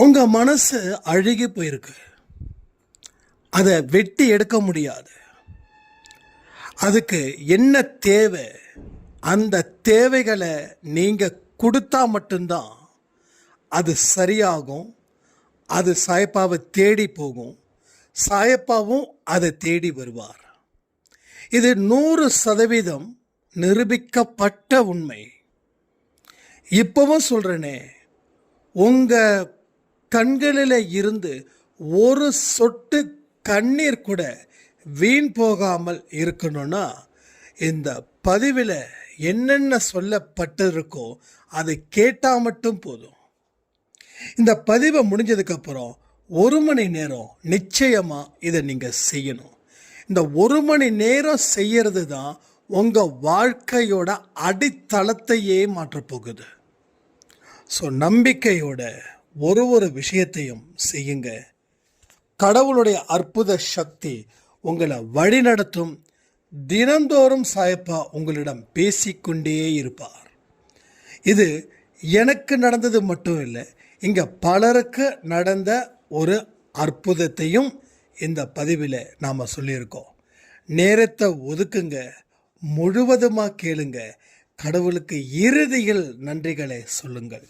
உங்கள் மனசு அழுகி போயிருக்கு. அதை வெட்டி எடுக்க முடியாது. அதுக்கு என்ன தேவை, அந்த தேவைகளை நீங்கள் கொடுத்தா மட்டும்தான் அது சரியாகும். அது சாயப்பாவை தேடி போகும், சாயப்பாவும் அதை தேடி வருவார். இது 100% நிரூபிக்கப்பட்ட உண்மை. இப்பவும் சொல்கிறேனே, உங்கள் கண்களில் இருந்து ஒரு சொட்டு கண்ணீர் கூட வீண் போகாமல் இருக்கணும்னா இந்த பதிவில் என்னென்ன சொல்லப்பட்டிருக்கோ அதை கேட்டால் மட்டும் போதும். இந்த பதிவை முடிஞ்சதுக்கப்புறம் 1 மணி நேரம் நிச்சயமாக இதை நீங்கள் செய்யணும். இந்த 1 மணி நேரம் செய்கிறது தான் உங்கள் வாழ்க்கையோட அடித்தளத்தையே மாற்றப்போகுது. ஸோ நம்பிக்கையோட ஒரு விஷயத்தையும் செய்யுங்க. கடவுளுடைய அற்புத சக்தி உங்களை வழிநடத்தும். தினந்தோறும் சாயப்பா உங்களிடம் பேசிக்கொண்டே இருப்பார். இது எனக்கு நடந்தது மட்டும் இல்லை, இங்கே பலருக்கு நடந்த ஒரு அற்புதத்தையும் இந்த பதிவில் நாம் சொல்லியிருக்கோம். நேரத்தை ஒதுக்குங்க, முழுவதுமாக கேளுங்க, கடவுளுக்கு இறுதியில் நன்றிகளை சொல்லுங்கள்.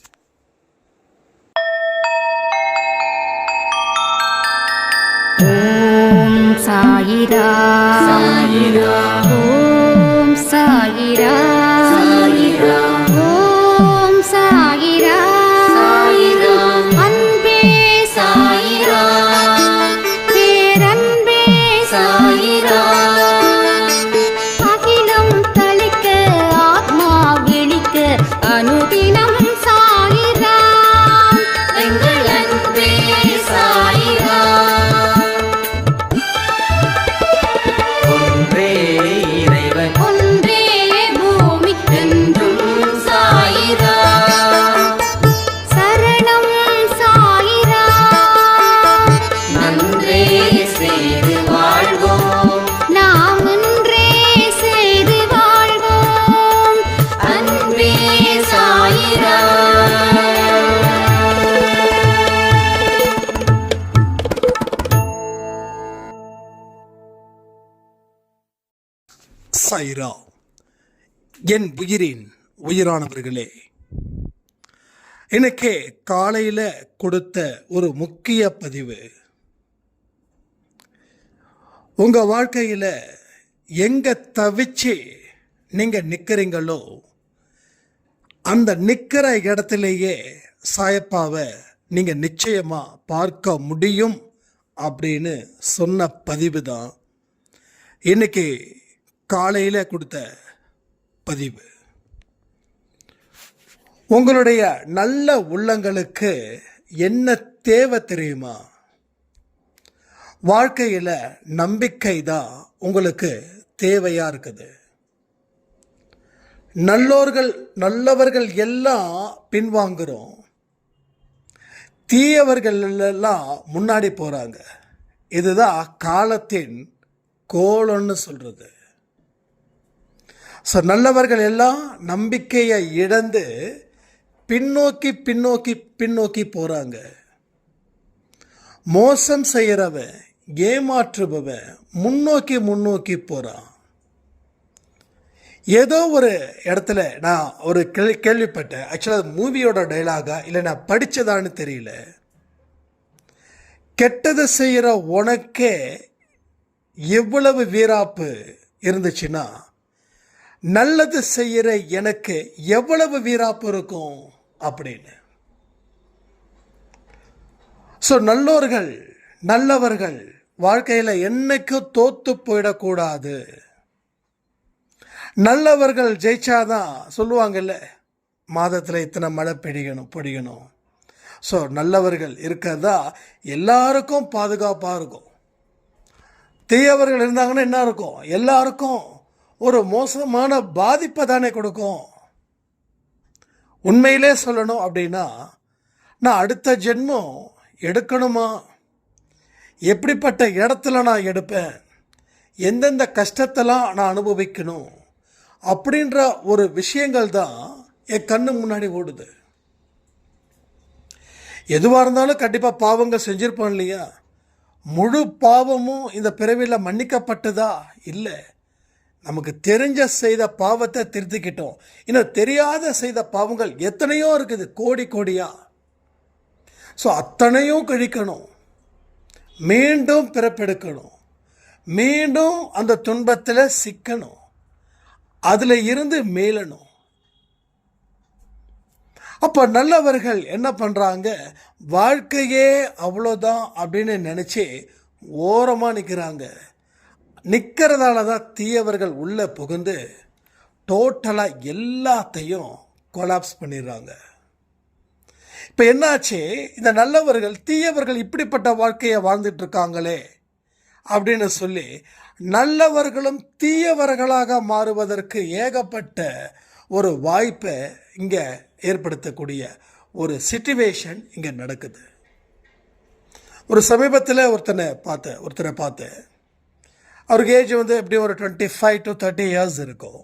ஓம் சாயிரா சாயிரா, ஓம் சாயிரா சாயிரா, ஓம் சாயிரா சாயிரா, அன்பே சாயிரா, பேரன்பே சாயிரா, அகிலம் தளிக்க ஆத்மா விழிக்க அனுதினம் சாயிரா, எங்கள் அன்பே சாயிரா. ஒன்றே பூமிக்கென்றும் சாயிரா, சரணம் சாயிரா, நன்றே செய்து வாழ்வோம், நாம் ஒன்றே செய்து வாழ்வோம், அன்பே சாயிரா. சாயிரா. என் உயிரின் உயிரானவர்களே, எனக்கே காலையில் கொடுத்த ஒரு முக்கிய பதிவு. உங்கள் வாழ்க்கையில் எங்கே தவிச்சு நீங்கள் நிற்கிறீங்களோ அந்த நிற்கிற இடத்துலையே சாயப்பாவை நீங்கள் நிச்சயமாக பார்க்க முடியும் அப்படின்னு சொன்ன பதிவு தான் இன்னைக்கு காலையில் கொடுத்த பதிவு. உங்களுடைய நல்ல உள்ளங்களுக்கு என்ன தேவை தெரியுமா? வாழ்க்கையில் நம்பிக்கை தான் உங்களுக்கு தேவையாக இருக்குது. நல்லவர்கள் எல்லாம் பின்வாங்குறோம், தீயவர்கள் எல்லாம் முன்னாடி போகிறாங்க. இதுதான் காலத்தின் கோலம்னு சொல்கிறது. ஸோ நல்லவர்கள் எல்லாம் நம்பிக்கையை இழந்து பின்னோக்கி போகிறாங்க. மோசம் செய்கிறவன், ஏமாற்றுபவன் முன்னோக்கி போகிறான். ஏதோ ஒரு இடத்துல நான் ஒரு கேள்விப்பட்டேன். ஆக்சுவலாக மூவியோட டைலாகா இல்லை நான் படித்ததான்னு தெரியல. கெட்டதை செய்கிற உனக்கே எவ்வளவு வீராப்பு இருந்துச்சுன்னா நல்லது செய்கிற எனக்கு எவ்வளவு வீராப்பு இருக்கும் அப்படின்னு. ஸோ நல்லவர்கள் வாழ்க்கையில் என்னைக்கும் தோத்து போயிடக்கூடாது. நல்லவர்கள் ஜெயிச்சாதான் சொல்லுவாங்கல்ல, மாதத்தில் இத்தனை மழை பொழியணும். ஸோ நல்லவர்கள் இருக்கிறதா எல்லாருக்கும் பாதுகாப்பாக இருக்கும். தீயவர்கள் இருந்தாங்கன்னா என்ன இருக்கும்? எல்லாருக்கும் ஒரு மோசமான பாதிப்பை தானே கொடுக்கும். உண்மையிலே சொல்லணும் அப்படின்னா, நான் அடுத்த ஜென்மம் எடுக்கணுமா, எப்படிப்பட்ட இடத்துல நான் எடுப்பேன், எந்தெந்த கஷ்டத்தெல்லாம் நான் அனுபவிக்கணும் அப்படின்ற ஒரு விஷயங்கள் தான் என் கண்ணு முன்னாடி ஓடுது. எதுவாக இருந்தாலும் கண்டிப்பாக பாவங்கள் செஞ்சுருப்போம் இல்லையா? முழு பாவமும் இந்த பிறவியில் மன்னிக்கப்பட்டதா? இல்லை. நமக்கு தெரிஞ்ச செய்த பாவத்தை திருத்திக்கிட்டோம். இன்னும் தெரியாத செய்த பாவங்கள் எத்தனையோ இருக்குது, கோடி கோடியா. ஸோ அத்தனையும் கழிக்கணும், மீண்டும் பிறப்பெடுக்கணும், மீண்டும் அந்த துன்பத்தில் சிக்கணும், அதில் இருந்து மீளணும். அப்போ நல்லவர்கள் என்ன பண்ணுறாங்க, வாழ்க்கையே அவ்வளோதான் அப்படின்னு நினச்சி ஓரமாக நிற்கிறாங்க. நிற்கிறதால தான் தீயவர்கள் உள்ளே புகுந்து டோட்டலாக எல்லாத்தையும் கொலாப்ஸ் பண்ணிடுறாங்க. இப்போ என்னாச்சு, இந்த நல்லவர்கள் தீயவர்கள் இப்படிப்பட்ட வாழ்க்கையை வாழ்ந்துட்டு இருக்காங்களே அப்படின்னு சொல்லி நல்லவர்களும் தீயவர்களாக மாறுவதற்கு ஏகப்பட்ட ஒரு வாய்ப்பை இங்கே ஏற்படுத்தக்கூடிய ஒரு சிச்சுவேஷன் இங்கே நடக்குது. ஒரு சமீபத்தில் ஒருத்தரை பார்த்தேன். அவருக்கு ஏஜ் எப்படியும் ஒரு 25 to 30 years இருக்கும்.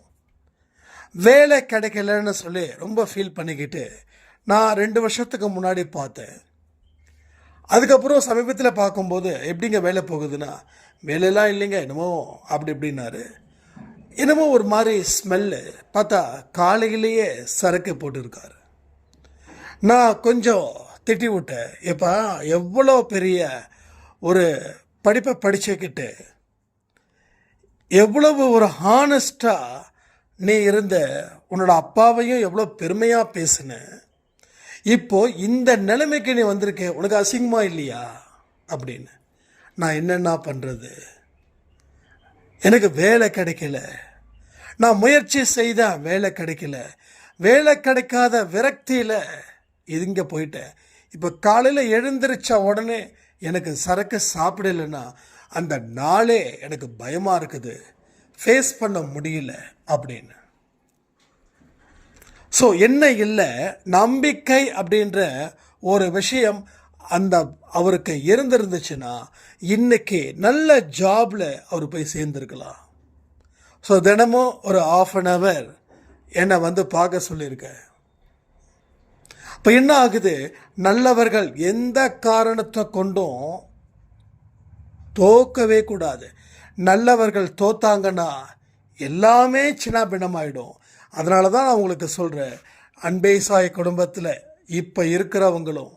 வேலை கிடைக்கலன்னு சொல்லி ரொம்ப ஃபீல் பண்ணிக்கிட்டு நான் 2 வருஷத்துக்கு முன்னாடி பார்த்தேன். அதுக்கப்புறம் சமீபத்தில் பார்க்கும்போது எப்படிங்க வேலை போகுதுன்னா, வேலையெல்லாம் இல்லைங்க, என்னமோ அப்படி இப்படின்னாரு. என்னமோ ஒரு மாதிரி ஸ்மெல்லு, பார்த்தா காலையிலேயே சரக்கு போட்டுருக்காரு. நான் கொஞ்சம் திட்டி விட்டேன், எப்பா எவ்வளோ பெரிய ஒரு படிப்பை படிச்சுக்கிட்டு எவ்வளவு ஒரு ஹானஸ்டாக நீ இருந்த, உன்னோட அப்பாவையும் எவ்வளோ பெருமையாக பேசுன, இப்போ இந்த நிலைமைக்கு நீ வந்திருக்க, உனக்கு அசிங்கமா இல்லையா அப்படின்னு. நான் என்னென்ன பண்ணுறது, எனக்கு வேலை கிடைக்கல, நான் முயற்சி செய்த வேலை கிடைக்கல, வேலை கிடைக்காத விரக்தியில் இங்கே போயிட்டேன். இப்போ காலையில் எழுந்திரிச்ச உடனே எனக்கு சரக்கு சாப்பிடலைன்னா அந்த நாளே எனக்கு பயமாக இருக்குது, ஃபேஸ் பண்ண முடியல அப்படின்னு. ஸோ என்ன இல்லை, நம்பிக்கை அப்படின்ற ஒரு விஷயம் அந்த அவருக்கு இருந்துருந்துச்சுன்னா இன்னைக்கு நல்ல ஜாபில் அவர் போய் சேர்ந்துருக்கலாம். ஸோ தினமும் ஒரு 1/2 hour என்னை பார்க்க சொல்லியிருக்கேன். இப்போ என்ன ஆகுது, நல்லவர்கள் எந்த காரணத்தை கொண்டும் தோக்கவே கூடாது. நல்லவர்கள் தோத்தாங்கன்னா எல்லாமே சின்ன பின்னமாயிடும். அதனால தான் நான் உங்களுக்கு சொல்கிறேன், அன்பே சாய் குடும்பத்தில் இப்போ இருக்கிறவங்களும்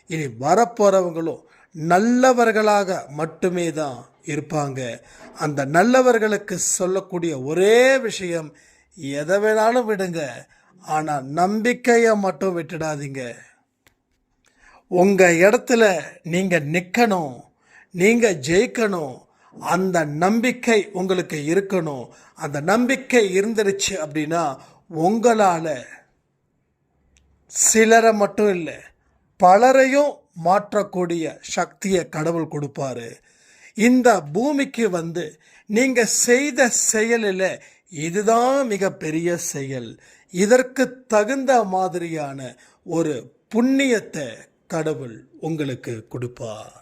இனி வரப்போகிறவங்களும் நல்லவர்களாக மட்டுமே தான் இருப்பாங்க. அந்த நல்லவர்களுக்கு சொல்லக்கூடிய ஒரே விஷயம், எதை வேணாலும் விடுங்க, ஆனால் நம்பிக்கையை மட்டும் விட்டுடாதீங்க. உங்கள் இடத்துல நீங்கள் நிற்கணும், நீங்கள் ஜெயிக்கணும், அந்த நம்பிக்கை உங்களுக்கு இருக்கணும். அந்த நம்பிக்கை இருந்துருச்சு அப்படின்னா உங்களால் சிலரை மட்டும் இல்லை பலரையும் மாற்றக்கூடிய சக்தியை கடவுள் கொடுப்பாரு. இந்த பூமிக்கு நீங்கள் செய்த செயலில் இதுதான் மிகப்பெரிய செயல், இதற்கு தகுந்த மாதிரியான ஒரு புண்ணியத்தை கடவுள் உங்களுக்கு கொடுப்பார்.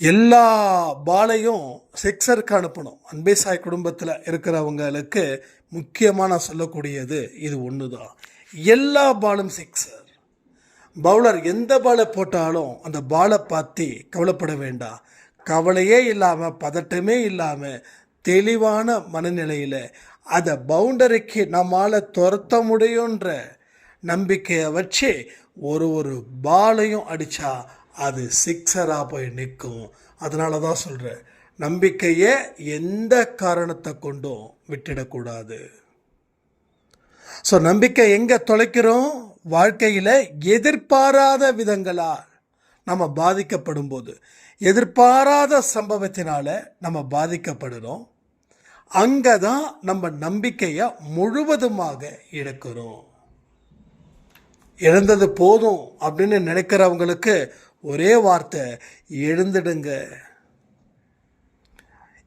எல்லா பாலையும் சிக்ஸருக்கு அனுப்பணும். அன்பே சாய் குடும்பத்தில் இருக்கிறவங்களுக்கு முக்கியமாக நான் சொல்லக்கூடியது இது ஒன்று தான். எல்லா பாலும் சிக்ஸர். பவுலர் எந்த பாலை போட்டாலும் அந்த பாலை பார்த்து கவலைப்பட வேண்டாம். கவலையே இல்லாமல், பதட்டமே இல்லாமல், தெளிவான மனநிலையில் அதை பவுண்டரிக்கு நம்மால் துரத்த முடியுன்ற நம்பிக்கையை வச்சு ஒரு பாலையும் அடித்தா அது சிக்ஸராக போய் நிற்கும். அதனால தான் சொல்கிறேன், நம்பிக்கையை எந்த காரணத்தை கொண்டும் விட்டுடக்கூடாது. ஸோ நம்பிக்கை எங்கே தொலைக்கிறோம், வாழ்க்கையில் எதிர்பாராத விதங்களால் நம்ம பாதிக்கப்படும் போது, எதிர்பாராத சம்பவத்தினால நம்ம பாதிக்கப்படுறோம். அங்கே தான் நம்ம நம்பிக்கையை முழுவதுமாக இழக்கிறோம். இழந்தது போதும் அப்படின்னு நினைக்கிறவங்களுக்கு ஒரே வார்த்தை, எழுந்துடுங்க.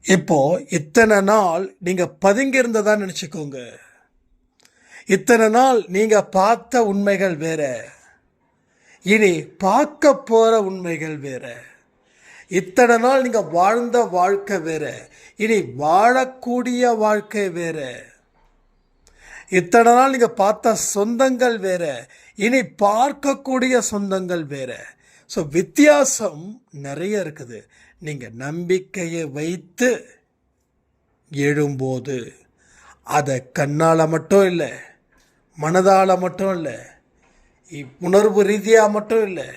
இப்போ இத்தனை நாள் நீங்கள் பதுங்கி இருந்ததா நினச்சிக்கோங்க. இத்தனை நாள் நீங்கள் பார்த்த உண்மைகள் வேற, இனி பார்க்க போகிற உண்மைகள் வேற. இத்தனை நாள் நீங்கள் வாழ்ந்த வாழ்க்கை வேற, இனி வாழக்கூடிய வாழ்க்கை வேற. இத்தனை நாள் நீங்கள் பார்த்த சொந்தங்கள் வேற, இனி பார்க்கக்கூடிய சொந்தங்கள் வேற. ஸோ வித்தியாசம் நிறைய இருக்குது. நீங்கள் நம்பிக்கையை வைத்து எழும்போது அதை கண்ணால் மட்டும் இல்லை, மனதால் மட்டும் இல்லை, உணர்வு ரீதியாக மட்டும் இல்லை,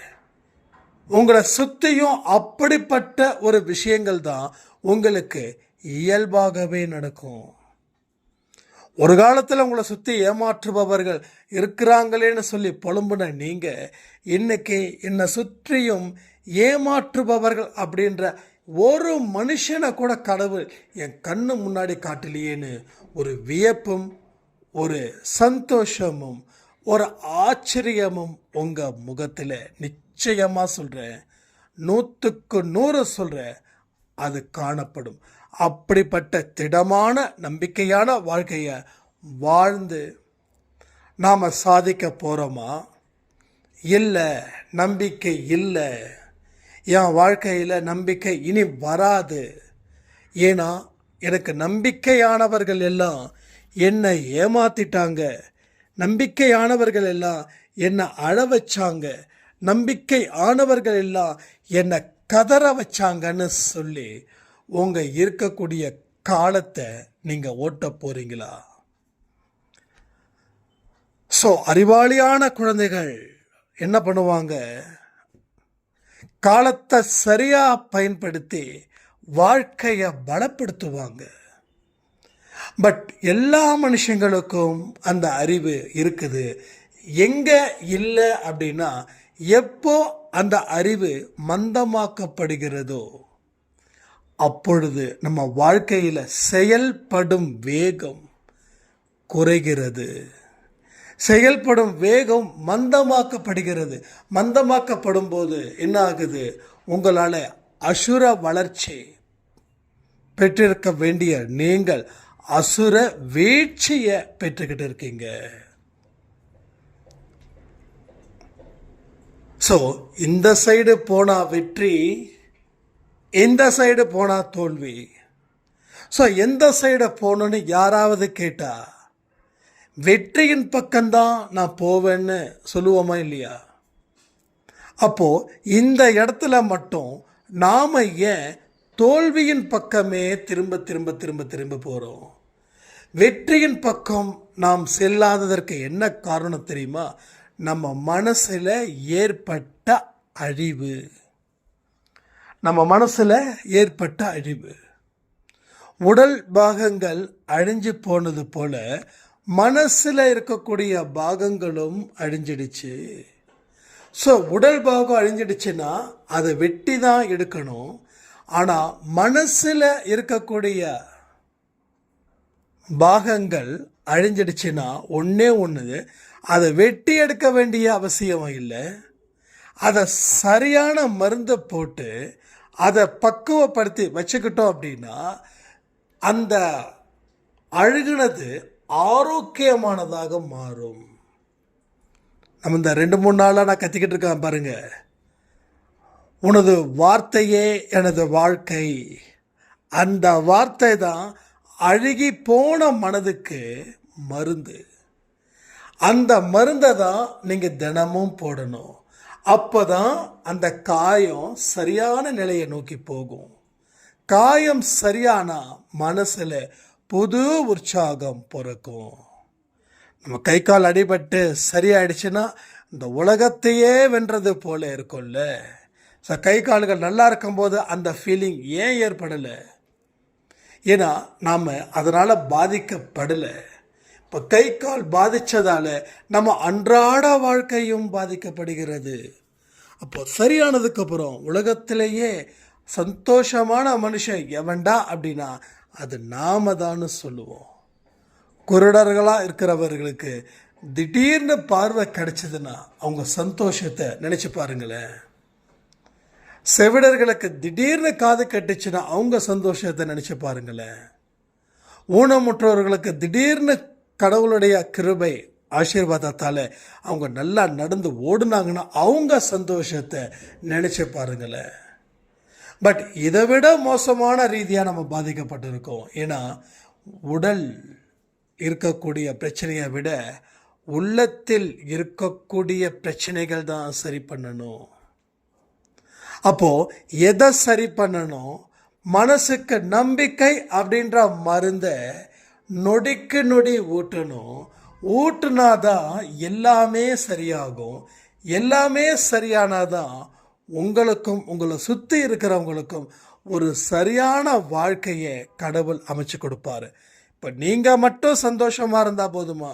உங்களை சுற்றியும் அப்படிப்பட்ட ஒரு விஷயங்கள் தான் உங்களுக்கு இயல்பாகவே நடக்கும். ஒரு காலத்தில் உங்களை சுற்றி ஏமாற்றுபவர்கள் இருக்கிறாங்களேன்னு சொல்லி புலம்புன நீங்கள் இன்னைக்கு என்னை சுற்றியும் ஏமாற்றுபவர்கள் அப்படின்ற ஒரு மனுஷனை கூட கடவுள் என் கண்ணு முன்னாடி காட்டலையேன்னு ஒரு வியப்பும் ஒரு சந்தோஷமும் ஒரு ஆச்சரியமும் உங்கள் முகத்தில் நிச்சயமாக சொல்கிறேன், 100க்கு 100 சொல்கிறேன், அது காணப்படும். அப்படிப்பட்ட திடமான நம்பிக்கையான வாழ்க்கையை வாழ்ந்து நாம் சாதிக்க போகிறோமா? இல்லை, நம்பிக்கை இல்லை, என் வாழ்க்கையில் நம்பிக்கை இனி வராது, ஏன்னா எனக்கு நம்பிக்கையானவர்கள் எல்லாம் என்னை ஏமாத்திட்டாங்க, நம்பிக்கையானவர்கள் எல்லாம் என்னை அழ வச்சாங்க, நம்பிக்கை ஆனவர்கள் எல்லாம் என்னை கதற வச்சாங்கன்னு சொல்லி உங்கள் இருக்கக்கூடிய காலத்தை நீங்கள் ஓட்ட போகிறீங்களா? ஸோ அறிவாளியான குழந்தைகள் என்ன பண்ணுவாங்க? காலத்தை சரியாக பயன்படுத்தி வாழ்க்கையை பலப்படுத்துவாங்க. பட் எல்லா மனுஷங்களுக்கும் அந்த அறிவு இருக்குது. எங்கே இல்லை அப்படின்னா, எப்போ அந்த அறிவு மந்தமாக்கப்படுகிறதோ அப்பொழுது நம்ம வாழ்க்கையில் செயல்படும் வேகம் குறைகிறது, செயல்படும் வேகம் மந்தமாக்கப்படுகிறது. மந்தமாக்கப்படும் போது என்ன ஆகுது? உங்களால் அசுர வளர்ச்சி பெற்றிருக்க வேண்டிய நீங்கள் அசுர வீழ்ச்சியை பெற்றுக்கிட்டு இருக்கீங்க. ஸோ இந்த சைடு போனால் வெற்றி, இந்த சைடு போனால் தோல்வி. ஸோ எந்த சைடு போகணுன்னு யாராவது கேட்டா வெற்றியின் பக்கம்தான் நான் போவேன்னு சொல்லுவோமா இல்லையா? அப்போது இந்த இடத்துல மட்டும் நாம் ஏன் தோல்வியின் பக்கமே திரும்ப திரும்ப திரும்ப திரும்ப போகிறோம்? வெற்றியின் பக்கம் நாம் செல்லாததற்கு என்ன காரணம் தெரியுமா? நம்ம மனசில் ஏற்பட்ட அழிவு. நம்ம மனசில் ஏற்பட்ட அழிவு. உடல் பாகங்கள் அழிஞ்சு போனது போல மனசில் இருக்கக்கூடிய பாகங்களும் அழிஞ்சிடுச்சு. ஸோ உடல் பாகம் அழிஞ்சிடுச்சுன்னா அதை வெட்டி தான் எடுக்கணும். ஆனால் மனசில் இருக்கக்கூடிய பாகங்கள் அழிஞ்சிடுச்சுன்னா ஒன்றே ஒன்று, அதை வெட்டி எடுக்க வேண்டிய அவசியம் இல்லை. அதை சரியான மருந்தை போட்டு அதை பக்குவப்படுத்தி வச்சுக்கிட்டோம் அப்படின்னா அந்த அழுகுனது ஆரோக்கியமானதாக மாறும். நம்ம இந்த 2-3 நாளாக நான் கத்திக்கிட்டு இருக்கேன் பாருங்க, உனது வார்த்தையே எனது வாழ்க்கை. அந்த வார்த்தை தான் அழுகி போன மனதுக்கு மருந்து. அந்த மருந்தை தான் நீங்கள் தினமும் போடணும். அப்போ தான் அந்த காயம் சரியான நிலையை நோக்கி போகும். காயம் சரியானா மனசில் புது உற்சாகம் பிறக்கும். நம்ம கை கால் அடிபட்டு சரியாயிடுச்சுன்னா இந்த உலகத்தையே வென்றது போல இருக்கும்ல. ஸோ கை கால்கள் நல்லா இருக்கும்போது அந்த ஃபீலிங் ஏன் ஏற்படலை? ஏன்னா நாம் அதனால் பாதிக்கப்படலை. இப்போ கை கால் பாதித்ததால் நம்ம அன்றாட வாழ்க்கையும் பாதிக்கப்படுகிறது. அப்போ சரியானதுக்கப்புறம் உலகத்திலேயே சந்தோஷமான மனுஷன் எவன்டா அப்படின்னா அது நாம தான் சொல்லுவோம். குருடர்களாக இருக்கிறவர்களுக்கு திடீர்னு பார்வை கிடைச்சதுன்னா அவங்க சந்தோஷத்தை நினச்சி பாருங்களேன். செவிடர்களுக்கு திடீர்னு காது கட்டுச்சுன்னா அவங்க சந்தோஷத்தை நினச்சி பாருங்களேன். ஊனமுற்றவர்களுக்கு திடீர்னு கடவுளுடைய கிருபை ஆசீர்வாதத்தால் அவங்க நல்லா நடந்து ஓடுனாங்கன்னா அவங்க சந்தோஷத்தை நினச்சி பாருங்களேன். பட் இதை விட மோசமான ரீதியாக நம்ம பாதிக்கப்பட்டிருக்கோம். ஏன்னா உடல் இருக்கக்கூடிய பிரச்சனையை விட உள்ளத்தில் இருக்கக்கூடிய பிரச்சனைகள் தான் சரி பண்ணணும். அப்போ எதை சரி பண்ணணும்? மனசுக்கு நம்பிக்கை அப்படின்ற மருந்தை நொடிக்கு நொடி ஊட்டணும். ஊட்டுனாதான் எல்லாமே சரியாகும். எல்லாமே சரியானாதான் உங்களுக்கும் உங்களை சுற்றி இருக்கிறவங்களுக்கும் ஒரு சரியான வாழ்க்கையை கடவுள் அமைச்சு கொடுப்பாரு. இப்போ நீங்கள் மட்டும் சந்தோஷமாக இருந்தால் போதுமா?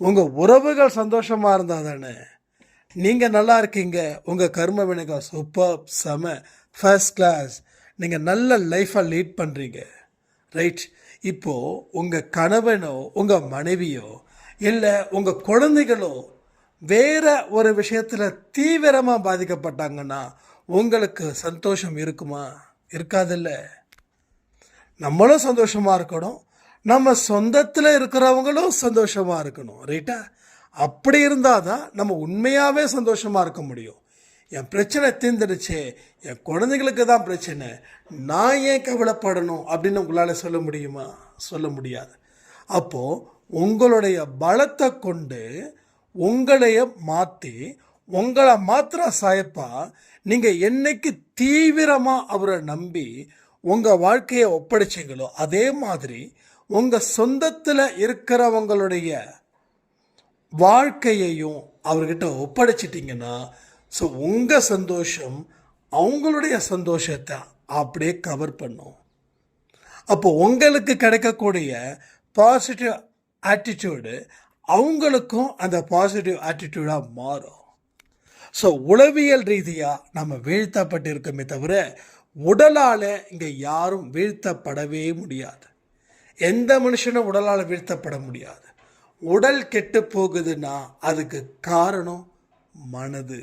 உங்கள் உறவுகள் சந்தோஷமாக இருந்தால் தானே நீங்கள் நல்லா இருக்கீங்க. உங்கள் கர்ம வினைகள் சூப்பர், செம, ஃபர்ஸ்ட் கிளாஸ், நீங்கள் நல்ல லைஃப்பை லீட் பண்ணுறீங்க, ரைட்? இப்போது உங்கள் கணவனோ உங்கள் மனைவியோ இல்லை உங்கள் குழந்தைகளோ வேற ஒரு விஷயத்தில் தீவிரமாக பாதிக்கப்பட்டாங்கன்னா உங்களுக்கு சந்தோஷம் இருக்குமா? இருக்காதில்ல. நம்மளும் சந்தோஷமாக இருக்கணும், நம்ம சொந்தத்தில் இருக்கிறவங்களும் சந்தோஷமாக இருக்கணும், ரைட்டா? அப்படி இருந்தால் தான் நம்ம உண்மையாகவே சந்தோஷமாக இருக்க முடியும். என் பிரச்சனை தீர்ந்துடுச்சு, என் குழந்தைங்களுக்கு தான் பிரச்சனை, நான் ஏன் கவலைப்படணும் அப்படின்னு உங்களால் சொல்ல முடியுமா? சொல்ல முடியாது. அப்போது உங்களுடைய பலத்தை கொண்டு உங்களைய மாற்றி உங்களை மாத்திர சாயப்பா நீங்கள் என்னைக்கு தீவிரமாக அவரை நம்பி உங்கள் வாழ்க்கையை ஒப்படைச்சிங்களோ அதே மாதிரி உங்கள் சொந்தத்தில் இருக்கிறவங்களுடைய வாழ்க்கையையும் அவர்கிட்ட ஒப்படைச்சிட்டிங்கன்னா ஸோ உங்கள் சந்தோஷம் அவங்களுடைய சந்தோஷத்தை அப்படியே கவர் பண்ணும். அப்போ உங்களுக்கு கிடைக்கக்கூடிய பாசிட்டிவ் ஆட்டிடியூடு அவங்களுக்கும் அந்த பாசிட்டிவ் ஆட்டிடியூடாக மாறும். ஸோ உளவியல் ரீதியாக நம்ம வீழ்த்தப்பட்டு இருக்கோமே தவிர உடலால் இங்கே யாரும் வீழ்த்தப்படவே முடியாது. எந்த மனுஷனும் உடலால் வீழ்த்தப்பட முடியாது. உடல் கெட்டு போகுதுன்னா அதுக்கு காரணம் மனது.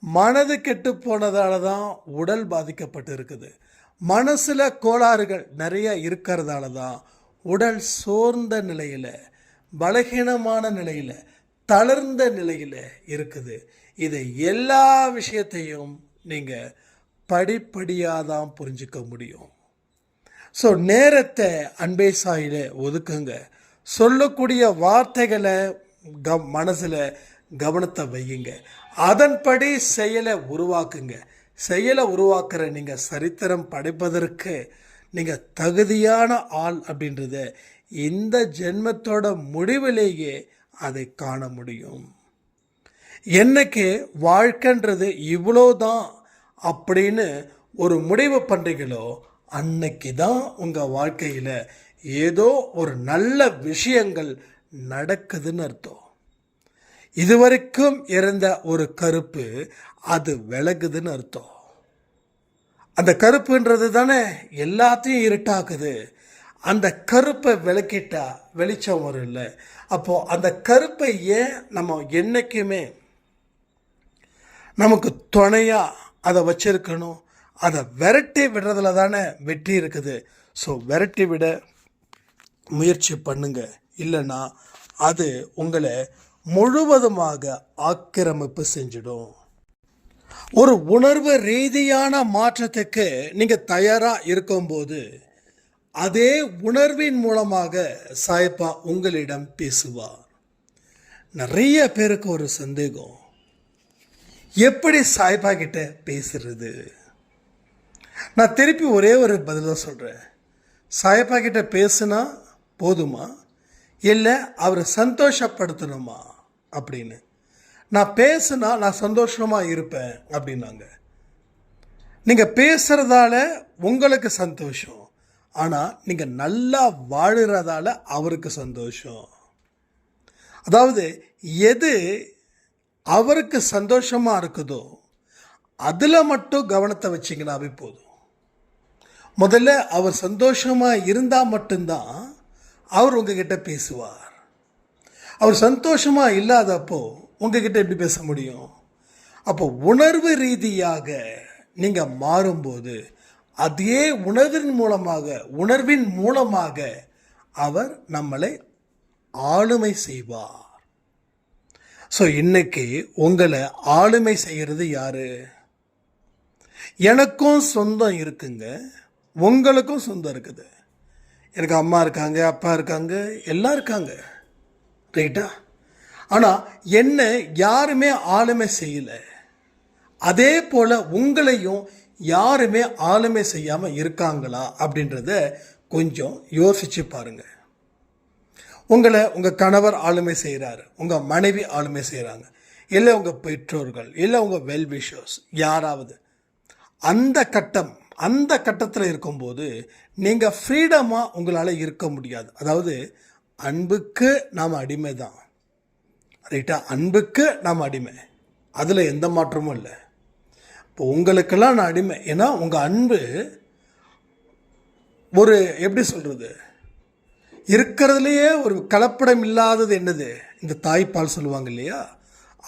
மனது கெட்டு போனதால தான் உடல் பாதிக்கப்பட்டு இருக்குது. மனசில் கோளாறுகள் நிறைய இருக்கிறதால தான் உடல் சோர்ந்த நிலையில், பலகீனமான நிலையில், தளர்ந்த நிலையில் இருக்குது. இதை எல்லா விஷயத்தையும் நீங்கள் படிப்படியாக தான் புரிஞ்சிக்க முடியும். ஸோ நேரத்தை அன்பே சாயில ஒதுக்குங்க. சொல்லக்கூடிய வார்த்தைகளை மனசில் கவனத்தை வையுங்க. அதன்படி செயலை உருவாக்குங்க. செயலை உருவாக்குற நீங்கள் சரித்திரம் படைப்பதற்கு நீங்கள் தகுதியான ஆள் அப்படின்றத இந்த ஜென்மத்தோட முடிவிலேயே அதை காண முடியும். என்னைக்கு வாழ்க்கைன்றது இவ்வளோதான் அப்படின்னு ஒரு முடிவு பண்ணுறீங்களோ அன்னைக்கு தான் உங்கள் வாழ்க்கையில் ஏதோ ஒரு நல்ல விஷயங்கள் நடக்குதுன்னு அர்த்தம். இதுவரைக்கும் இருந்த ஒரு கருப்பு அது விலகுதுன்னு அர்த்தம். அந்த கருப்புன்றது தானே எல்லாத்தையும் இருட்டாக்குது. அந்த கருப்பை விளக்கிட்டா வெளிச்சம் வரும் இல்லை? அப்போது அந்த கருப்பை ஏன் நம்ம என்றைக்குமே நமக்கு துணையாக அதை வச்சிருக்கணும்? அதை விரட்டி விடுறதுல தானே வெற்றி இருக்குது. ஸோ விரட்டி விட முயற்சி பண்ணுங்க. இல்லைன்னா அது உங்களை முழுவதுமாக ஆக்கிரமிப்பு செஞ்சிடும். ஒரு உணர்வு ரீதியான மாற்றத்துக்கு நீங்கள் தயாராக இருக்கும்போது அதே உணர்வின் மூலமாக சாயப்பா உங்களிடம் பேசுவார். நிறைய பேருக்கு ஒரு சந்தேகம், எப்படி சாயப்பா கிட்ட பேசுறது? நான் திருப்பி ஒரே ஒரு பதிலாக சொல்கிறேன். சாயப்பா கிட்ட பேசுனா போதுமா, இல்லை அவரை சந்தோஷப்படுத்தணுமா அப்படின்னு? நான் பேசுனா நான் சந்தோஷமாக இருப்பேன் அப்படின்னாங்க. நீங்கள் பேசுகிறதால உங்களுக்கு சந்தோஷம், ஆனால் நீங்கள் நல்லா வாழுறதால அவருக்கு சந்தோஷம். அதாவது எது அவருக்கு சந்தோஷமாக இருக்குதோ அதில் மட்டும் கவனத்தை வச்சிங்கன்னாவே போதும். முதல்ல அவர் சந்தோஷமாக இருந்தால் மட்டும்தான் அவர் உங்ககிட்ட பேசுவார். அவர் சந்தோஷமாக இல்லாதப்போ உங்ககிட்ட எப்படி பேச முடியும்? அப்போ உணர்வு ரீதியாக நீங்கள் மாறும்போது அதே உணர்வின் மூலமாக அவர் நம்மளை ஆளுமை செய்வார். ஸோ இன்னைக்கு உங்களை ஆளுமை செய்கிறது யாரு? எனக்கும் சொந்தம் இருக்குங்க, உங்களுக்கும் சொந்தம் இருக்குது. எனக்கு அம்மா இருக்காங்க, அப்பா இருக்காங்க, எல்லாம் இருக்காங்க, ரைட்டா? ஆனால் என்ன யாருமே ஆளுமை செய்யலை. அதே போல் உங்களையும் யாருமே ஆளுமை செய்யாமல் இருக்காங்களா அப்படின்றத கொஞ்சம் யோசிச்சு பாருங்க. உங்களை உங்கள் கணவர் ஆளுமை செய்கிறாரு, உங்கள் மனைவி ஆளுமை செய்கிறாங்க, இல்லை உங்கள் பெற்றோர்கள், இல்லை உங்கள் வெல்விஷர்ஸ், யாராவது அந்த கட்டத்தில் இருக்கும்போது நீங்கள் ஃப்ரீடமாக உங்களால் இருக்க முடியாது. அதாவது அன்புக்கு நாம் அடிமை தான், ரைட்டா? அன்புக்கு நாம் அடிமை, அதில் எந்த மாற்றமும் இல்லை. இப்போ உங்களுக்கெல்லாம் நான் அடிமை. ஏன்னா உங்கள் அன்பு ஒரு எப்படி சொல்கிறது, இருக்கிறதுலையே ஒரு கலப்படம் இல்லாதது என்னது, இந்த தாய்ப்பால் சொல்லுவாங்க இல்லையா,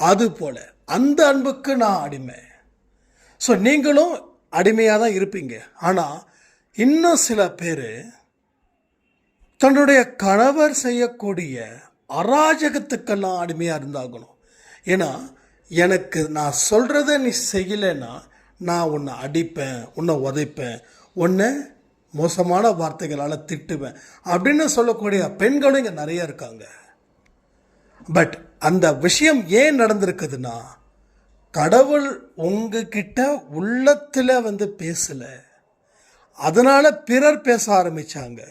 அது போல் அந்த அன்புக்கு நான் அடிமை. ஸோ நீங்களும் அடிமையாக தான் இருப்பீங்க. ஆனால் இன்னும் சில பேர் தன்னுடைய கணவர் செய்யக்கூடிய அராஜகத்துக்கெல்லாம் அடிமையாக இருந்தாகணும். ஏன்னா எனக்கு நான் சொல்கிறத நீ செய்யலைன்னா நான் உன்னை அடிப்பேன், உன்னை உதைப்பேன், உன்னை மோசமான வார்த்தைகளால் திட்டுவேன் அப்படின்னு சொல்லக்கூடிய பெண்களும் இங்கே நிறைய இருக்காங்க. பட் அந்த விஷயம் ஏன் நடந்திருக்குதுன்னா, கடவுள் உங்ககிட்ட உள்ளத்தில் பேசலை, அதனால் பிறர் பேச ஆரம்பித்தாங்க.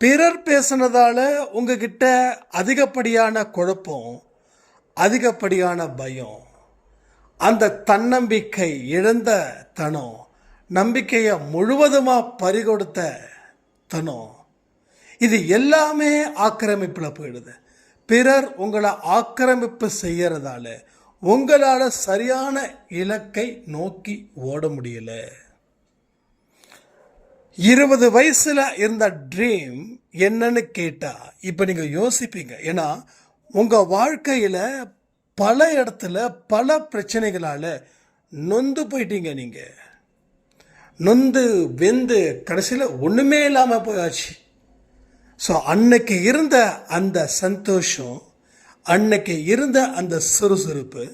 பிறர் பேசுனதால உங்ககிட்ட அதிகப்படியான குழப்பம், அதிகப்படியான பயம், அந்த தன்னம்பிக்கை இழந்த தனம், நம்பிக்கையை முழுவதுமாக பறிகொடுத்த தனம், இது எல்லாமே ஆக்கிரமிப்பில் போயிடுது. பிறர் உங்களை ஆக்கிரமிப்பு செய்யறதால உங்களால் சரியான இலக்கை நோக்கி ஓட முடியல. 20 வயசில் இருந்த ட்ரீம் என்னன்னு கேட்டால் இப்போ நீங்கள் யோசிப்பீங்க. ஏன்னா உங்கள் வாழ்க்கையில் பல இடத்துல பல பிரச்சனைகளால் நொந்து போயிட்டீங்க. நீங்கள் நொந்து வெந்து கடைசியில் ஒன்றுமே இல்லாமல் போயாச்சு. ஸோ அன்னைக்கு இருந்த அந்த சந்தோஷம், அன்னைக்கு இருந்த அந்த சுறுசுறுப்பு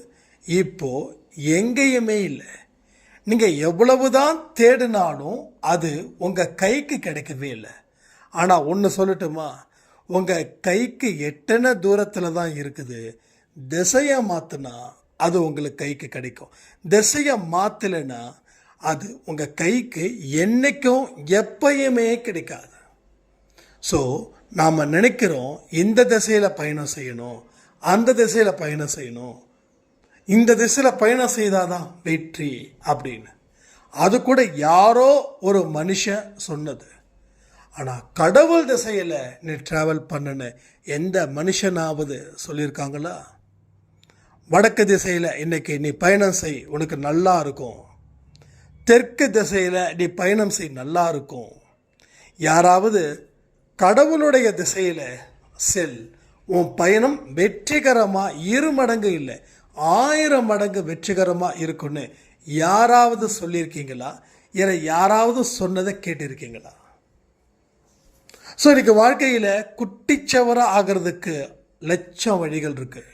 இப்போ எங்கேயுமே இல்லை. நீங்கள் எவ்வளவுதான் தேடினாலும் அது உங்கள் கைக்கு கிடைக்கவே இல்லை. ஆனால் ஒன்று சொல்லட்டுமா, உங்கள் கைக்கு எட்டன தூரத்தில் தான் இருக்குது. திசையை மாற்றினா அது உங்களுக்கு கைக்கு கிடைக்கும். திசையை மாற்றலைன்னா அது உங்கள் கைக்கு என்றைக்கும் எப்பயுமே கிடைக்காது. ஸோ நாம் நினைக்கிறோம் இந்த திசையில் பயணம் செய்யணும், அந்த திசையில் பயணம் செய்யணும், இந்த திசையில் பயணம் செய்தாதான் வெற்றி அப்படின்னு. அது கூட யாரோ ஒரு மனுஷன் சொன்னது. ஆனால் கடவுள் திசையில் நீ ட்ராவல் பண்ணுன்னு எந்த மனுஷனாவது சொல்லியிருக்காங்களா? வடக்கு திசையில் இன்னைக்கு நீ பயணம் செய், உனக்கு நல்லா இருக்கும். தெற்கு திசையில் நீ பயணம் செய், நல்லா இருக்கும். யாராவது கடவுளுடைய திசையில் செல், உன் பயணம் வெற்றிகரமாக 2 மடங்கு இல்லை 1000 மடங்கு வெற்றிகரமாக இருக்குன்னு யாராவது சொல்லியிருக்கீங்களா? இல்லை யாராவது சொன்னதை கேட்டிருக்கீங்களா? ஸோ இன்னைக்கு வாழ்க்கையில் குட்டிச்சவராக ஆகிறதுக்கு லட்சம் வழிகள் இருக்கு.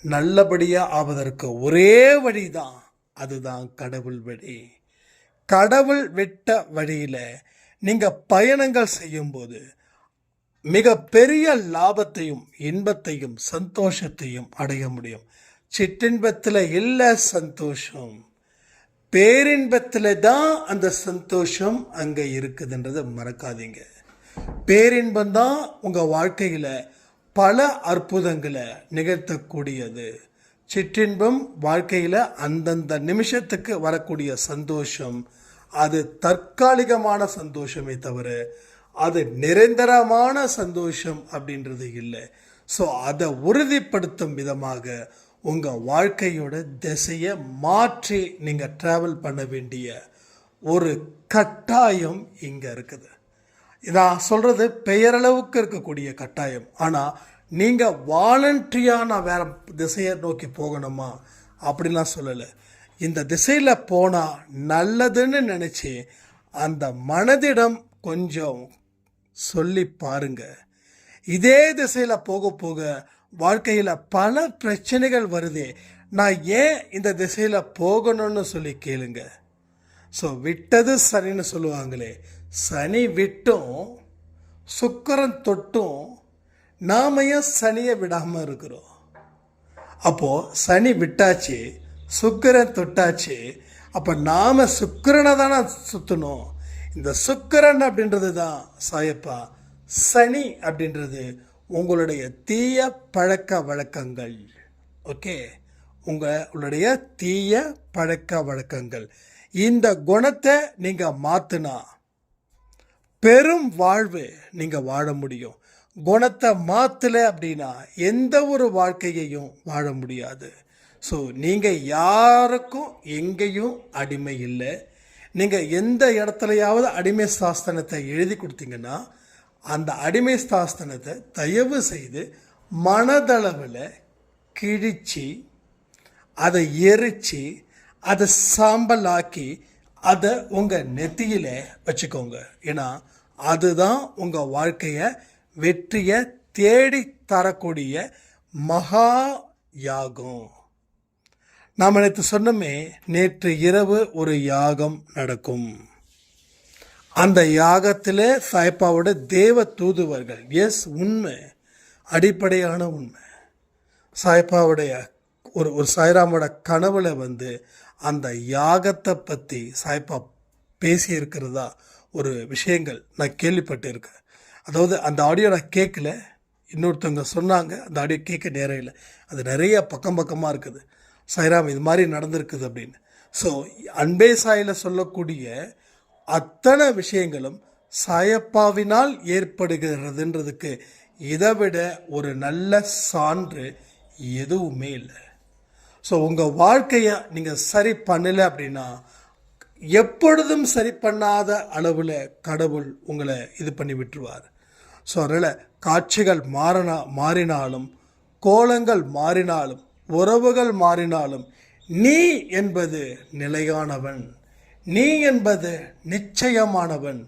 நல்லபடியாக ஆவதற்கு ஒரே வழி தான், அதுதான் கடவுள் வழி. கடவுள் விட்ட வழியில் நீங்கள் பயணங்கள் செய்யும்போது மிக பெரிய லாபத்தையும் இன்பத்தையும் சந்தோஷத்தையும் அடைய முடியும். சிற்றின்பத்தில் இல்லை சந்தோஷம், பேரின்பத்தில் தான் அந்த சந்தோஷம் அங்கே இருக்குதுன்றதை மறக்காதீங்க. பேரின்பந்தான் உங்கள் வாழ்க்கையில் பல அற்புதங்களை நிகழ்த்தக்கூடியது. சிற்றின்பம் வாழ்க்கையில் அந்தந்த நிமிஷத்துக்கு வரக்கூடிய சந்தோஷம், அது தற்காலிகமான சந்தோஷமே தவிர அது நிரந்தரமான சந்தோஷம் அப்படின்றது இல்லை. ஸோ அதை உறுதிப்படுத்தும் விதமாக உங்கள் வாழ்க்கையோட திசையை மாற்றி நீங்கள் ட்ராவல் பண்ண வேண்டிய ஒரு கட்டாயம் இங்கே இருக்குது. நான் சொல்கிறது பெயரளவுக்கு இருக்கக்கூடிய கட்டாயம். ஆனால் நீங்கள் வாலண்டரியாக நான் வேறு திசையை நோக்கி போகணுமா அப்படிலாம் சொல்லலை. இந்த திசையில் போனால் நல்லதுன்னு நினச்சி அந்த மனதிடம் கொஞ்சம் சொல்லி பாருங்க. இதே திசையில் போக போக வாழ்க்கையில் பல பிரச்சனைகள் வருதே, நான் ஏன் இந்த திசையில் போகணும்னு சொல்லி கேளுங்க. ஸோ விட்டது சனின்னு சொல்லுவாங்களே, சனி விட்டும் சுக்கிரன் தொட்டும் நாம ஏன் சனியை விடாமல் இருக்கிறோம்? அப்போது சனி விட்டாச்சு, சுக்கிரன் தொட்டாச்சு, அப்போ நாம் சுக்கிரனை தானே சுற்றணும். இந்த சுக்கிரன் அப்படின்றது தான் சாயப்பா, சனி அப்படின்றது உங்களுடைய தீய பழக்க வழக்கங்கள். ஓகே, உங்களுடைய தீய பழக்க வழக்கங்கள். இந்த குணத்தை நீங்கள் மாற்றினா பெரும் வாழ்வு நீங்கள் வாழ முடியும். குணத்தை மாற்றலை அப்படின்னா எந்த ஒரு வாழ்க்கையையும் வாழ முடியாது. ஸோ நீங்கள் யாருக்கும் எங்கேயும் அடிமை இல்லை. நீங்கள் எந்த இடத்துலையாவது அடிமை சாஸ்திரத்தை எழுதி கொடுத்தீங்கன்னா அந்த அடிமை சாஸ்திரத்தை தயவு செய்து மனதளவில் கிழிச்சு அதை எரித்து அதை சாம்பலாக்கி அதை உங்கள் நெத்தியில் வச்சுக்கோங்க. ஏன்னா அதுதான் உங்கள் வாழ்க்கையை வெற்றியை தேடி தரக்கூடிய மகா யாகம். நாம் நேற்று சொன்னோமே, நேற்று இரவு ஒரு யாகம் நடக்கும். அந்த யாகத்தில் சாய்பாவோட தேவ தூதுவர்கள், எஸ் உண்மை, அடிப்படையான உண்மை, சாய்பாவுடைய ஒரு சாய்ராமோட கனவுல அந்த யாகத்தை பற்றி சாய்பா பேசியிருக்கிறதா ஒரு விஷயங்கள் நான் கேள்விப்பட்டிருக்கேன். அதாவது அந்த ஆடியோ நான் கேட்கல, இன்னொருத்தவங்க சொன்னாங்க, அந்த ஆடியோ கேட்க நேரம் இல்லை. அது நிறைய பக்கமாக இருக்குது, சாய்ராம் இது மாதிரி நடந்திருக்குது அப்படின்னு. ஸோ அன்பே சாயில் சொல்லக்கூடிய அத்தனை விஷயங்களும் சாயப்பாவினால் ஏற்படுகிறதுன்றதுக்கு இதை விட ஒரு நல்ல சான்று எதுவுமே இல்லை. ஸோ உங்கள் வாழ்க்கையை நீங்கள் சரி பண்ணலை அப்படின்னா எப்பொழுதும் சரி பண்ணாத அளவில் கடவுள் உங்களை இது பண்ணி விட்டுருவார். ஸோ அதனால் காட்சிகள் மாறினாலும், கோலங்கள் மாறினாலும், உறவுகள் மாறினாலும், நீ என்பது நிலையானவன், நீ என்பது நிச்சயமானவன்.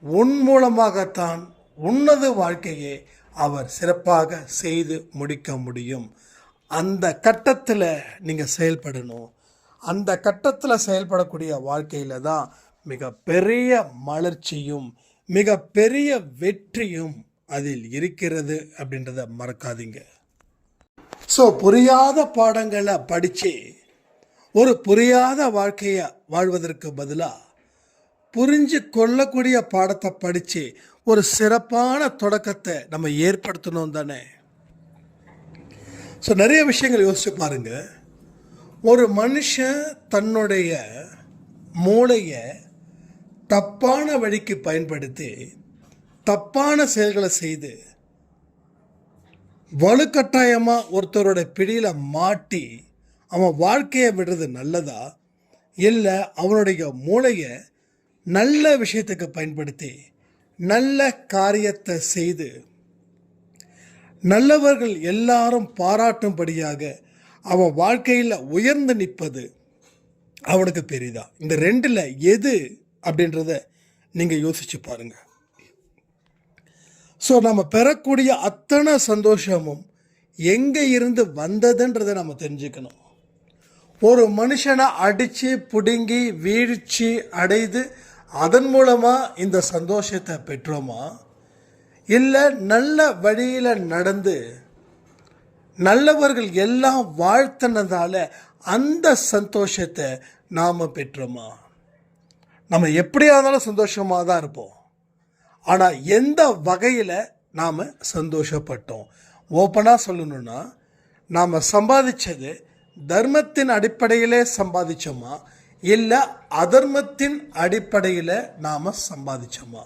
உன் மூலமாகத்தான் உன்னது வாழ்க்கையை அவர் சிறப்பாக செய்து முடிக்க முடியும். அந்த கட்டத்தில் நீங்கள் செயல்படணும். அந்த கட்டத்தில் செயல்படக்கூடிய வாழ்க்கையில் தான் மிகப்பெரிய மலர்ச்சியும் மிகப்பெரிய வெற்றியும் அதில் இருக்கிறது அப்படின்றத மறக்காதீங்க. ஸோ புரியாத பாடங்களை படித்து ஒரு புரியாத வாழ்க்கையை வாழ்வதற்கு பதிலாக புரிஞ்சு கொள்ளக்கூடிய பாடத்தை படித்து ஒரு சிறப்பான தொடக்கத்தை நம்ம ஏற்படுத்தணும் தானே. ஸோ நிறைய விஷயங்கள் யோசிச்சு பாருங்க. ஒரு மனுஷன் தன்னுடைய மூளையை தப்பான வழிக்கு பயன்படுத்தி தப்பான செயல்களை செய்து வலுக்கட்டாயமாக ஒருத்தரோட பிடியில் மாட்டி அவன் வாழ்க்கையை விடுறது நல்லதா, இல்லை அவனுடைய மூளையை நல்ல விஷயத்துக்கு பயன்படுத்தி நல்ல காரியத்தை செய்து நல்லவர்கள் எல்லாரும் பாராட்டும்படியாக அவன் வாழ்க்கையில் உயர்ந்து நிற்பது அவனுக்கு பெரிதா? இந்த ரெண்டில் எது அப்படின்றத நீங்கள் யோசிச்சு பாருங்க. ஸோ நம்ம பெறக்கூடிய அத்தனை சந்தோஷமும் எங்கே இருந்து வந்ததுன்றதை நம்ம தெரிஞ்சுக்கணும். ஒரு மனுஷனை அடித்து பிடுங்கி வீழ்ச்சி அடைது அதன் மூலமாக இந்த சந்தோஷத்தை பெற்றோமா, இல்லை நல்ல வழியில் நடந்து நல்லவர்கள் எல்லாம் வாழ்த்தினதால அந்த சந்தோஷத்தை நாம் பெற்றோமா? நம்ம எப்படியா இருந்தாலும் சந்தோஷமாக தான் இருப்போம். ஆனால் எந்த வகையில் நாம் சந்தோஷப்பட்டோம்? ஓப்பனாக சொல்லணுன்னா, நாம் சம்பாதிச்சது தர்மத்தின் அடிப்படையிலே சம்பாதிச்சோமா, இல்லை அதர்மத்தின் அடிப்படையில் நாம் சம்பாதிச்சோமா?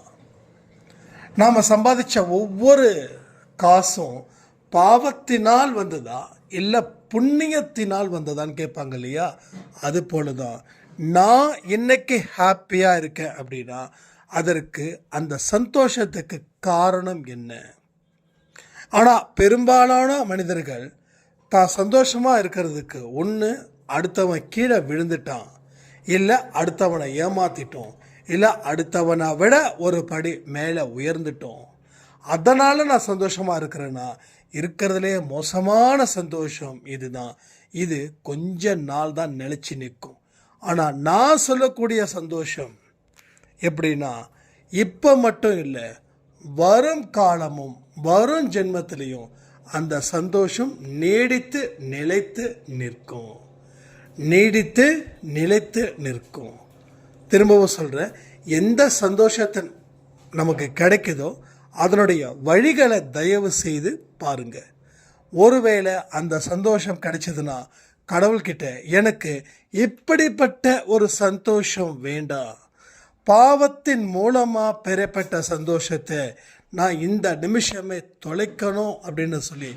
நாம் சம்பாதிச்ச ஒவ்வொரு காசும் பாவத்தினால் வந்ததா இல்லை புண்ணியத்தினால் வந்ததான்னு கேட்பாங்க இல்லையா? அது போல தான் நான் இன்னைக்கு ஹாப்பியாக இருக்கேன் அப்படின்னா அதற்கு அந்த சந்தோஷத்துக்கு காரணம் என்ன? ஆனால் பெரும்பாலான மனிதர்கள் தான் சந்தோஷமாக இருக்கிறதுக்கு ஒன்று அடுத்தவன் கீழே விழுந்துட்டான், இல்லை அடுத்தவனை ஏமாற்றிட்டோம், இல்லை அடுத்தவனை விட ஒரு படி மேலே உயர்ந்துட்டோம், அதனால் நான் சந்தோஷமாக இருக்கிறேன்னா இருக்கிறதுலே மோசமான சந்தோஷம் இதுதான். இது கொஞ்ச நாள் தான் நிலச்சி நிற்கும். ஆனால் நான் சொல்லக்கூடிய சந்தோஷம் எப்படின்னா, இப்போ மட்டும் இல்லை, வரும் காலமும் வரும் ஜென்மத்திலையும் அந்த சந்தோஷம் நீடித்து நிலைத்து நிற்கும். நீடித்து நிலைத்து நிற்கும். திரும்பவும் சொல்கிறேன், எந்த சந்தோஷத்தை நமக்கு கிடைக்குதோ அதனுடைய வழிகளை தயவு செய்து பாருங்க. ஒருவேளை அந்த சந்தோஷம் கிடைச்சதுன்னா கடவுள்கிட்ட எனக்கு இப்படிப்பட்ட ஒரு சந்தோஷம் வேண்டாம், பாவத்தின் மூலமாக பெறப்பட்ட சந்தோஷத்தை நான் இந்த நிமிஷமே தொலைக்கணும் அப்படின்னு சொல்லி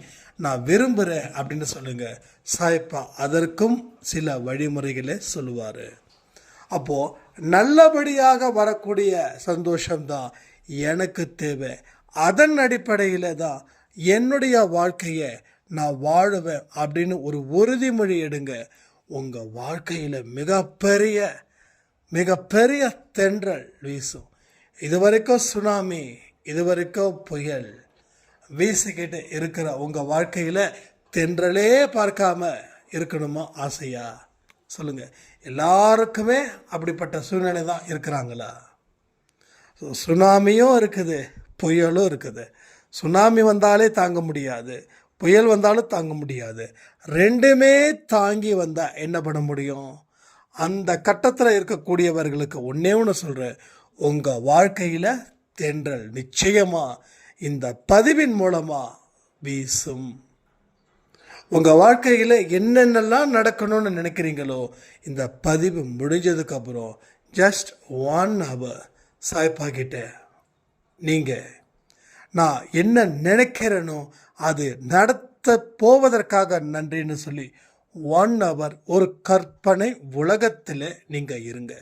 நான் விரும்புகிறேன் அப்படின்னு சொல்லுங்க. சாய்ப்பா அதற்கும் சில வழிமுறைகளை சொல்லுவார். அப்போது நல்லபடியாக வரக்கூடிய சந்தோஷம்தான் எனக்கு தேவை. அதன் அடிப்படையில் தான் என்னுடைய வாழ்க்கையை நான் வாழுவேன் அப்படின்னு ஒரு உறுதிமொழி எடுங்க. உங்கள் வாழ்க்கையில் மிகப்பெரிய தென்றல் வீசும். இதுவரைக்கும் சுனாமி, இதுவரைக்கும் புயல் வீசிக்கிட்டு இருக்கிற உங்கள் வாழ்க்கையில் தென்றலே பார்க்காம இருக்கணுமா ஆசையா? சொல்லுங்கள். எல்லாருக்குமே அப்படிப்பட்ட சூழ்நிலை தான் இருக்கிறாங்களா? சுனாமியும் இருக்குது, புயலும் இருக்குது. சுனாமி வந்தாலே தாங்க முடியாது, புயல் வந்தாலும் தாங்க முடியாது. ரெண்டுமே தாங்கி வந்தால் என்ன பண்ண முடியும்? அந்த கட்டத்தில் இருக்கக்கூடியவர்களுக்கு ஒன்றே ஒன்று சொல்கிறேன், உங்கள் வாழ்க்கையில் தென்றல் நிச்சயமாக இந்த பதிவின் மூலமாக வீசும். உங்கள் வாழ்க்கையில் என்னென்னலாம் நடக்கணும்னு நினைக்கிறீங்களோ இந்த பதிவு முடிஞ்சதுக்கப்புறம் ஜஸ்ட் 1 hour சாய்ப்பா கிட்ட நீங்கள் நான் என்ன நினைக்கிறேனோ அது நடத்த போவதற்காக நன்றின்னு சொல்லி 1 hour ஒரு கற்பனை உலகத்தில் நீங்கள் இருங்க.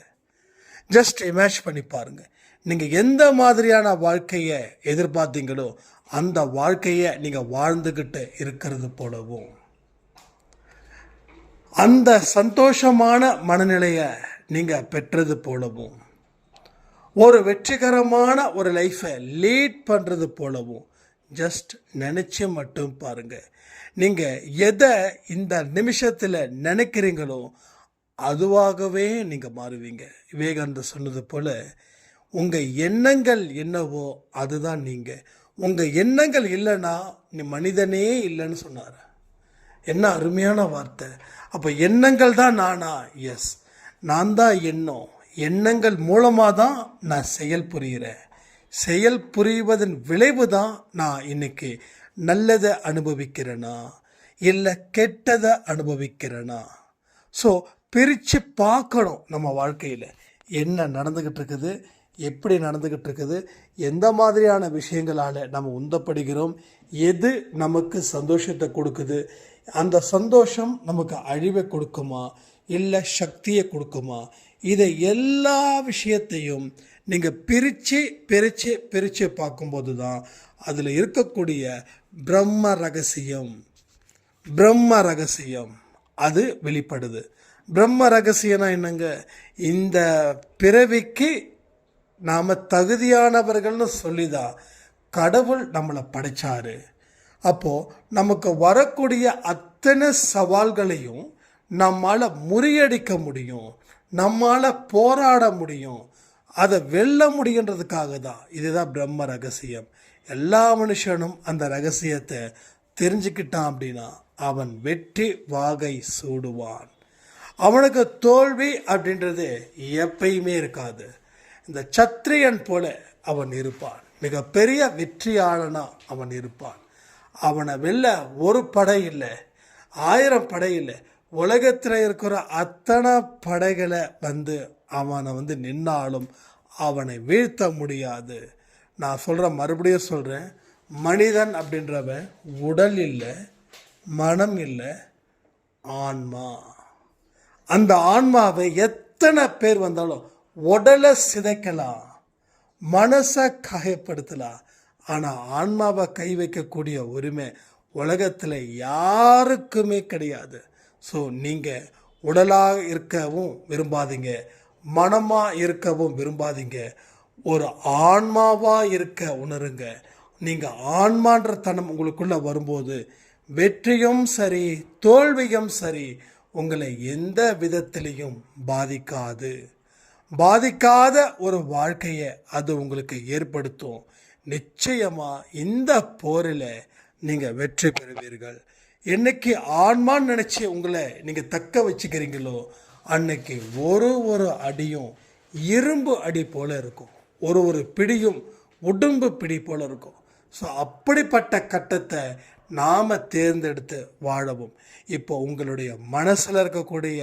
ஜஸ்ட் இமேஜ் பண்ணி பாருங்கள். நீங்கள் எந்த மாதிரியான வாழ்க்கையை எதிர்பார்த்தீங்களோ அந்த வாழ்க்கையை நீங்கள் வாழ்ந்துக்கிட்டு இருக்கிறது போலவும், அந்த சந்தோஷமான மனநிலையை நீங்கள் பெற்றது போலவும், ஒரு வெற்றிகரமான ஒரு லைஃப்பை லீட் பண்ணுறது போலவும் ஜஸ்ட் நினச்சி மட்டும் பாருங்கள். நீங்கள் எதை இந்த நிமிஷத்தில் நினைக்கிறீங்களோ அதுவாகவே நீங்கள் மாறுவீங்க. விவேகானந்தர் சொன்னது போல் உங்கள் எண்ணங்கள் என்னவோ அதுதான் நீங்கள். உங்கள் எண்ணங்கள் இல்லைன்னா நீ மனிதனே இல்லைன்னு சொன்னார். என்ன அருமையான வார்த்தை. அப்போ எண்ணங்கள் தான் நானா? எஸ், நான் தான் எண்ணம். எண்ணங்கள் மூலமாக தான் நான் செயல் புரிகிறேன். செயல் புரிவதன் விளைவு தான் நான் இன்னைக்கு நல்லதை அனுபவிக்கிறேனா இல்லை கெட்டதை அனுபவிக்கிறேனா? ஸோ பிரித்து பார்க்கணும். நம்ம வாழ்க்கையில் என்ன நடந்துக்கிட்டு இருக்குது, எப்படி நடந்துக்கிட்டு இருக்குது, எந்த மாதிரியான விஷயங்களால் நம்ம உந்தப்படுகிறோம், எது நமக்கு சந்தோஷத்தை கொடுக்குது, அந்த சந்தோஷம் நமக்கு அழிவை கொடுக்குமா இல்லை சக்தியை கொடுக்குமா? இதை எல்லா விஷயத்தையும் நீங்கள் பிரித்து பார்க்கும்போது தான் அதில் இருக்கக்கூடிய பிரம்ம ரகசியம் அது வெளிப்படுது. பிரம்ம ரகசியம்னா என்னங்க? இந்த பிறவிக்கு நாம் தகுதியானவர்கள்னு சொல்லி தான் கடவுள் நம்மளை படைச்சாரு. அப்போது நமக்கு வரக்கூடிய அத்தனை சவால்களையும் நம்மால் முறியடிக்க முடியும், நம்மால் போராட முடியும், அதை வெல்ல முடியுன்றதுக்காக தான். இதுதான் பிரம்ம ரகசியம். எல்லா மனுஷனும் அந்த ரகசியத்தை தெரிஞ்சுக்கிட்டான் அப்படின்னா அவன் வெற்றி வாகை சூடுவான். அவனுக்கு தோல்வி அப்படின்றது எப்பயுமே இருக்காது. இந்த சத்திரியன் போல அவன் இருப்பான். மிகப்பெரிய வெற்றியாளனா அவன் இருப்பான். அவனை வெல்ல ஒரு படை இல்லை, 1000 படை இல்லை, உலகத்தில் இருக்கிற அத்தனை படைகளை அவனை நின்னாலும் அவனை வீழ்த்த முடியாது. நான் சொல்கிறேன், மறுபடியும் சொல்கிறேன், மனிதன் அப்படின்றவன் உடல் இல்லை, மனம் இல்லை, ஆன்மா. அந்த ஆன்மாவை எத்தனை பேர் வந்தாலும் உடலை சிதைக்கலாம், மனசை காயப்படுத்தலாம், ஆனால் ஆன்மாவை கை வைக்கக்கூடிய உரிமை உலகத்தில் யாருக்குமே கிடையாது. ஸோ நீங்கள் உடலாக இருக்கவும் விரும்பாதீங்க, மனமாக இருக்கவும் விரும்பாதீங்க, ஒரு ஆன்மாவாக இருக்க உணருங்க. நீங்கள் ஆன்மான்ற தனம் உங்களுக்குள்ளே வரும்போது வெற்றியும் சரி தோல்வியும் சரி உங்களை எந்த விதத்திலையும் பாதிக்காத ஒரு வாழ்க்கையை அது உங்களுக்கு ஏற்படுத்தும். நிச்சயமா இந்த போரில் நீங்கள் வெற்றி பெறுவீர்கள். என்னைக்கு ஆன்மான்னு நினச்சி உங்களை நீங்கள் தக்க வச்சுக்கிறீங்களோ அன்னைக்கு ஒரு அடியும் இரும்பு அடி போல இருக்கும், ஒரு பிடியும் உடம்பு பிடி போல இருக்கும். ஸோ அப்படிப்பட்ட கட்டத்தை நாம் தேர்ந்தெடுத்து வாழவும். இப்போ உங்களுடைய மனசில் இருக்கக்கூடிய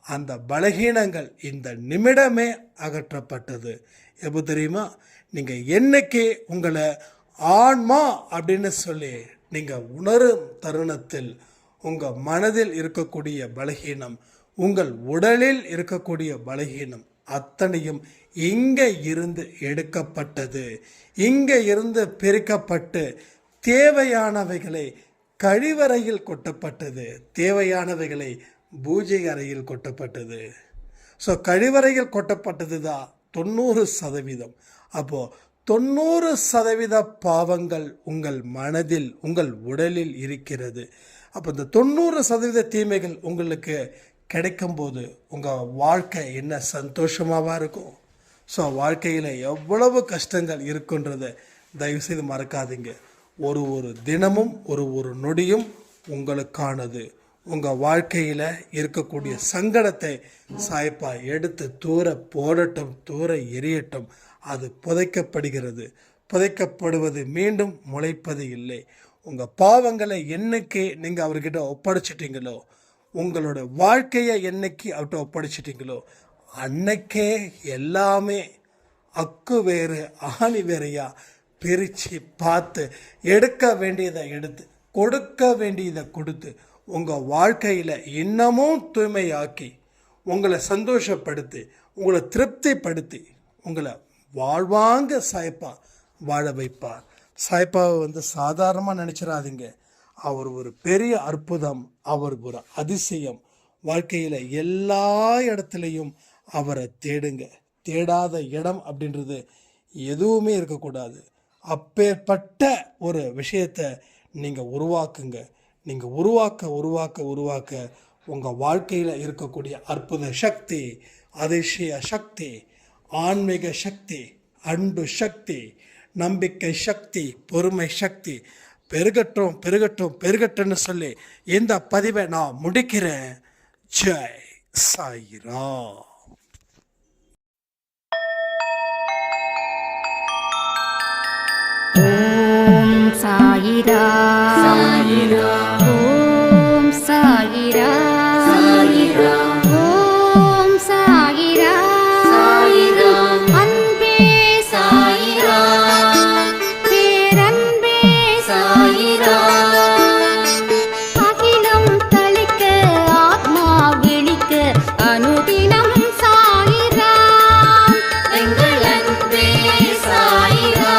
அந்த பலகீனங்கள் இந்த நிமிடமே அகற்றப்பட்டது. எப்போ தெரியுமா? நீங்கள் என்னைக்கு உங்களை ஆன்மா அப்படின்னு சொல்லி நீங்கள் உணரும் தருணத்தில் உங்கள் மனதில் இருக்கக்கூடிய பலகீனம், உங்கள் உடலில் இருக்கக்கூடிய பலகீனம் அத்தனையும் இங்கே இருந்து எடுக்கப்பட்டது, இங்கே இருந்து பிரிக்கப்பட்டு தேவையானவைகளை கழிவறையில் கொட்டப்பட்டது, தேவையானவைகளை பூஜை அறையில் கொட்டப்பட்டது. ஸோ கழிவறையில் கொட்டப்பட்டது தான் 90%. அப்போது 90% பாவங்கள் உங்கள் மனதில் உங்கள் உடலில் இருக்கிறது. அப்போ இந்த 90% தீமைகள் உங்களுக்கு கிடைக்கும்போது உங்கள் வாழ்க்கை என்ன சந்தோஷமாகவா இருக்கும்? ஸோ வாழ்க்கையில் எவ்வளவு கஷ்டங்கள் இருக்குன்றதை தயவுசெய்து மறக்காதீங்க. ஒரு தினமும் ஒரு நொடியும் உங்களுக்கானது. உங்கள் வாழ்க்கையில் இருக்கக்கூடிய சங்கடத்தை சாய்ப்பா எடுத்து தூர போடட்டும், தூர எரியட்டும். அது புதைக்கப்படுகிறது. புதைக்கப்படுவது மீண்டும் முளைப்பது இல்லை. உங்கள் பாவங்களை என்னைக்கு நீங்கள் அவர்கிட்ட ஒப்படைச்சிட்டிங்களோ, உங்களோட வாழ்க்கையை என்னைக்கு அவர்கிட்ட ஒப்படைச்சிட்டிங்களோ அன்னைக்கே எல்லாமே அக்கு வேறு ஆணி வேறையா பிரித்து பார்த்து எடுக்க வேண்டியதை எடுத்து கொடுக்க வேண்டியதை கொடுத்து உங்கள் வாழ்க்கையில் இன்னமும் தூய்மையாக்கி உங்களை சந்தோஷப்படுத்தி உங்களை திருப்திப்படுத்தி உங்களை வாழ்வாங்க சாய்ப்பா வாழ வைப்பார். சாய்ப்பாவை சாதாரணமாக நினச்சிடாதீங்க. அவர் ஒரு பெரிய அற்புதம், அவர் ஒரு அதிசயம். வாழ்க்கையில் எல்லா இடத்துலையும் அவரை தேடுங்க. தேடாத இடம் அப்படின்றது எதுவுமே இருக்கக்கூடாது. அப்பேற்பட்ட ஒரு விஷயத்தை நீங்கள் உருவாக்குங்க. நீங்கள் உருவாக்க உங்கள் வாழ்க்கையில் இருக்கக்கூடிய அற்புத சக்தி, அதிசய சக்தி, ஆன்மீக சக்தி, அன்பு சக்தி, நம்பிக்கை சக்தி, பொறுமை சக்தி பெருகட்டும்னு சொல்லி இந்த பதிவை நான் முடிக்கிறேன். ஜெய் சாய்ராம். ஓம் சாயிரா சாயிரா, ஓம் சாயிரா சாயிரா, ஓம் சாயிரா சாயிரா, அன்பே சாயிரா, பேரன்பே சாயிரா, அகிலம் தளிக்க ஆத்மா விழிக்க அனுதினம் சாயிரா, எங்கள் அன்பே சாயிரா.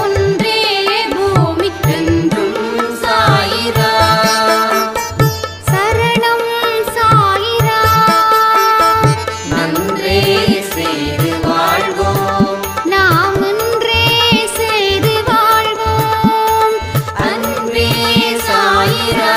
ஒன்றே பூமிக்கென்றும் சாயிரா, சரணம் சாயிரா, நன்றே செய்து வாழ்வோம், நாம் ஒன்றே செய்து வாழ்வோம், அன்பே சாயிரா.